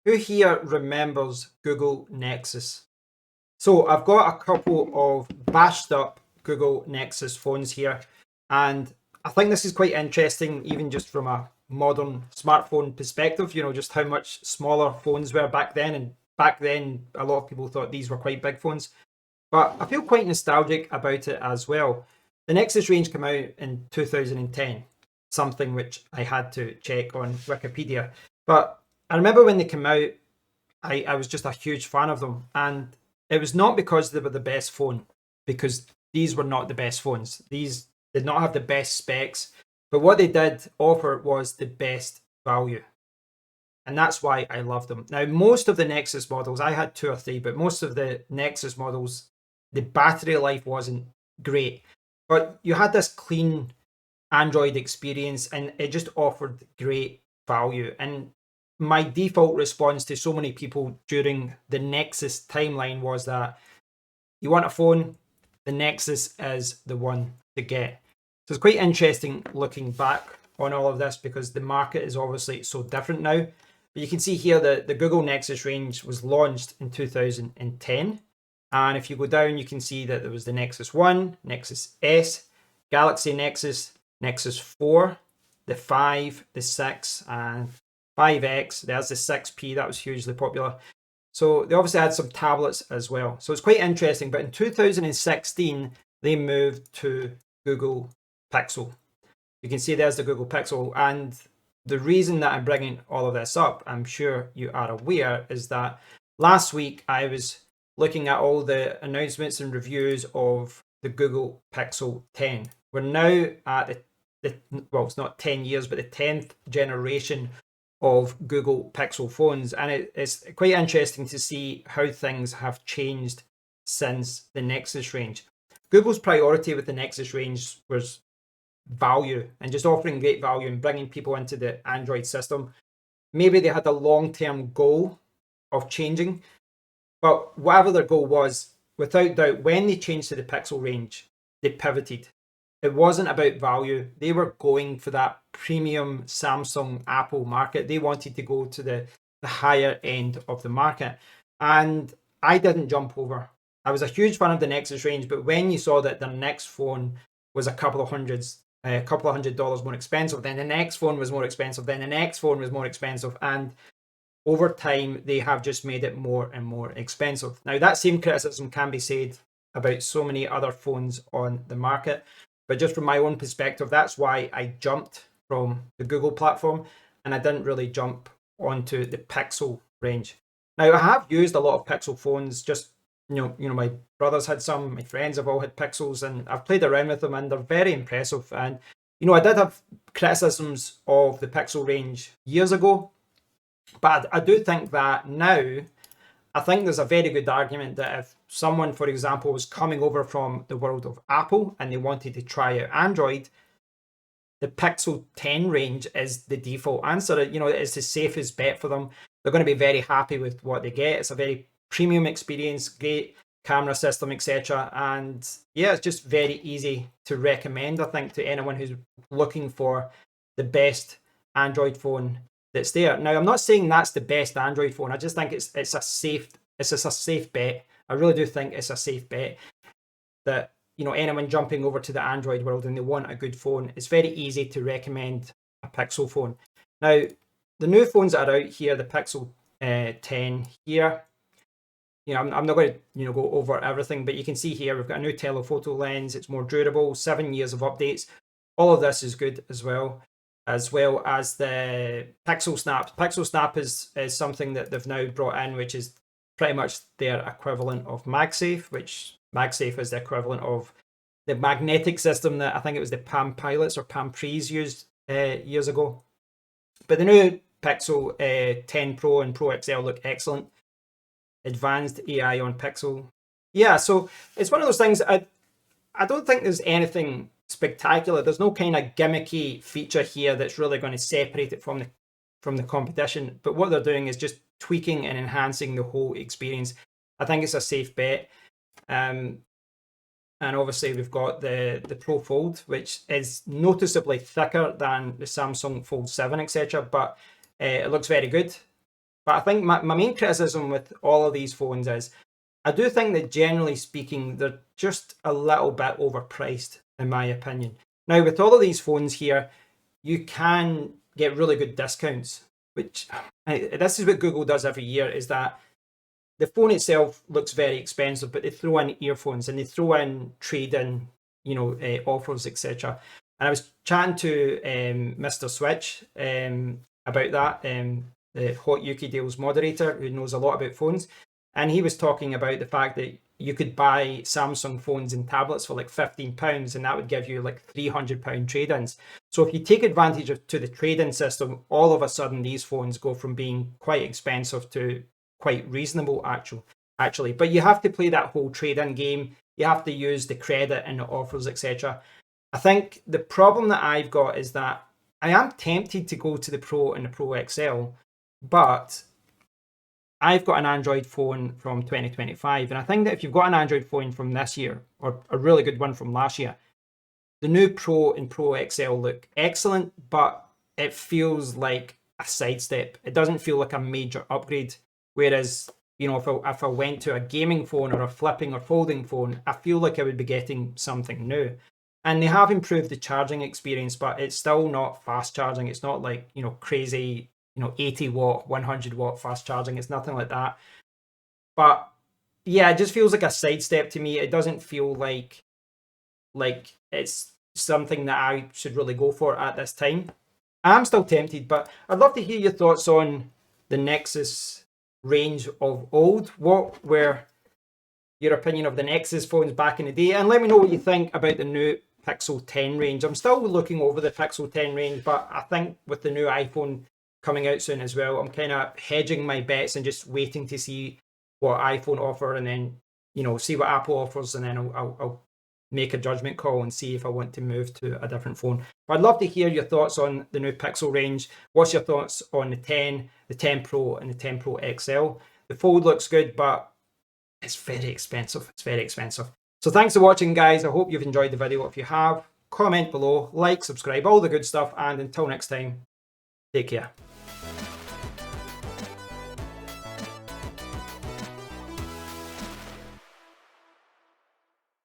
Who here remembers Google Nexus? So I've got a couple of bashed up Google Nexus phones here, and I think this is quite interesting, even just from a modern smartphone perspective, just how much smaller phones were back then. And back then, a lot of people thought these were quite big phones, but I feel quite nostalgic about it as well. The Nexus range came out in 2010, something which I had to check on Wikipedia. But I remember when they came out, I was just a huge fan of them. And it was not because they were the best phone, because these were not the best phones. These did not have the best specs, but what they did offer was the best value. And that's why I love them. Now, most of the Nexus models, I had two or three, but most of the Nexus models, the battery life wasn't great. But you had this clean Android experience and it just offered great value. And my default response to so many people during the Nexus timeline was that you want a phone, the Nexus is the one to get. So it's quite interesting looking back on all of this because the market is obviously so different now. But you can see here that the Google Nexus range was launched in 2010. And if you go down, you can see that there was the Nexus 1, Nexus S, Galaxy Nexus, Nexus 4, the 5, the 6, and 5X. There's the 6P, that was hugely popular. So they obviously had some tablets as well. So it's quite interesting. But in 2016, they moved to Google Pixel. You can see there's the Google Pixel. And the reason that I'm bringing all of this up, I'm sure you are aware, is that last week I was looking at all the announcements and reviews of the Google Pixel 10. We're now at well, it's not 10 years, but the 10th generation of Google Pixel phones. And it's quite interesting to see how things have changed since the Nexus range. Google's priority with the Nexus range was value and just offering great value and bringing people into the Android system. Maybe they had a long-term goal of changing, but whatever their goal was, without doubt, when they changed to the Pixel range, they pivoted. It wasn't about value. They were going for that premium Samsung Apple market. They wanted to go to the higher end of the market. And I didn't jump over. I was a huge fan of the Nexus range, but when you saw that the next phone was a couple of $100 more expensive, then the next phone was more expensive, then the next phone was more expensive, and over time they have just made it more and more expensive. Now that same criticism can be said about so many other phones on the market, but just from my own perspective, that's why I jumped from the Google platform and I didn't really jump onto the Pixel range. Now I have used a lot of Pixel phones. Just my brothers had some, my friends have all had Pixels, and I've played around with them, and they're very impressive. And I did have criticisms of the Pixel range years ago, but I do think that now, I think there's a very good argument that if someone, for example, was coming over from the world of Apple and they wanted to try out Android, the Pixel 10 range is the default answer. It's the safest bet for them. They're going to be very happy with what they get. It's a very premium experience, great camera system, etc. And yeah, it's just very easy to recommend, I think, to anyone who's looking for the best Android phone that's there. Now, I'm not saying that's the best Android phone. I just think it's just a safe bet. I really do think it's a safe bet that anyone jumping over to the Android world and they want a good phone, it's very easy to recommend a Pixel phone. Now, the new phones that are out here, the Pixel 10 here, I'm not going to go over everything, but you can see here we've got a new telephoto lens. It's more durable, 7 years of updates. All of this is good as well as the Pixel Snap. Pixel Snap is something that they've now brought in, which is pretty much their equivalent of MagSafe, which MagSafe is the equivalent of the magnetic system that I think it was the Palm Pilots or Palm Pres used years ago. But the new Pixel 10 Pro and Pro XL look excellent. Advanced AI on Pixel. Yeah, so it's one of those things. I don't think there's anything spectacular. There's no kind of gimmicky feature here that's really going to separate it from the competition. But what they're doing is just tweaking and enhancing the whole experience. I think it's a safe bet. And obviously we've got the Pro Fold, which is noticeably thicker than the Samsung Fold 7, etc. But it looks very good. But I think my main criticism with all of these phones is I do think that generally speaking, they're just a little bit overpriced, in my opinion. Now, with all of these phones here, you can get really good discounts, which this is what Google does every year, is that the phone itself looks very expensive, but they throw in earphones and they throw in trade-in, offers, etc. And I was chatting to Mr. Switch about that, the Hot UK Deals moderator who knows a lot about phones, and he was talking about the fact that you could buy Samsung phones and tablets for like £15, and that would give you like £300 trade-ins. So if you take advantage of to the trade-in system, all of a sudden these phones go from being quite expensive to quite reasonable actually. But you have to play that whole trade-in game. You have to use the credit and the offers, etc. I think the problem that I've got is that I am tempted to go to the Pro and the Pro XL, but I've got an Android phone from 2025, and I think that if you've got an Android phone from this year, or a really good one from last year, the new Pro and Pro XL look excellent, but it feels like a sidestep. It doesn't feel like a major upgrade. Whereas, if I went to a gaming phone or a flipping or folding phone, I feel like I would be getting something new. And they have improved the charging experience, but it's still not fast charging. It's not like, crazy, 80 watt, 100 watt fast charging. It's nothing like that. But yeah, it just feels like a sidestep to me. It doesn't feel like it's something that I should really go for at this time. I'm still tempted, but I'd love to hear your thoughts on the Nexus range of old. What were your opinion of the Nexus phones back in the day? And let me know what you think about the new Pixel 10 range. I'm still looking over the Pixel 10 range, but I think with the new iPhone coming out soon as well, I'm kind of hedging my bets and just waiting to see what iPhone offer, and then see what Apple offers, and then I'll make a judgment call and see if I want to move to a different phone. But I'd love to hear your thoughts on the new Pixel range. What's your thoughts on the 10, the 10 Pro, and the 10 Pro XL? The Fold looks good, but it's very expensive. It's very expensive. So thanks for watching, guys. I hope you've enjoyed the video. If you have, comment below, like, subscribe, all the good stuff. And until next time, take care.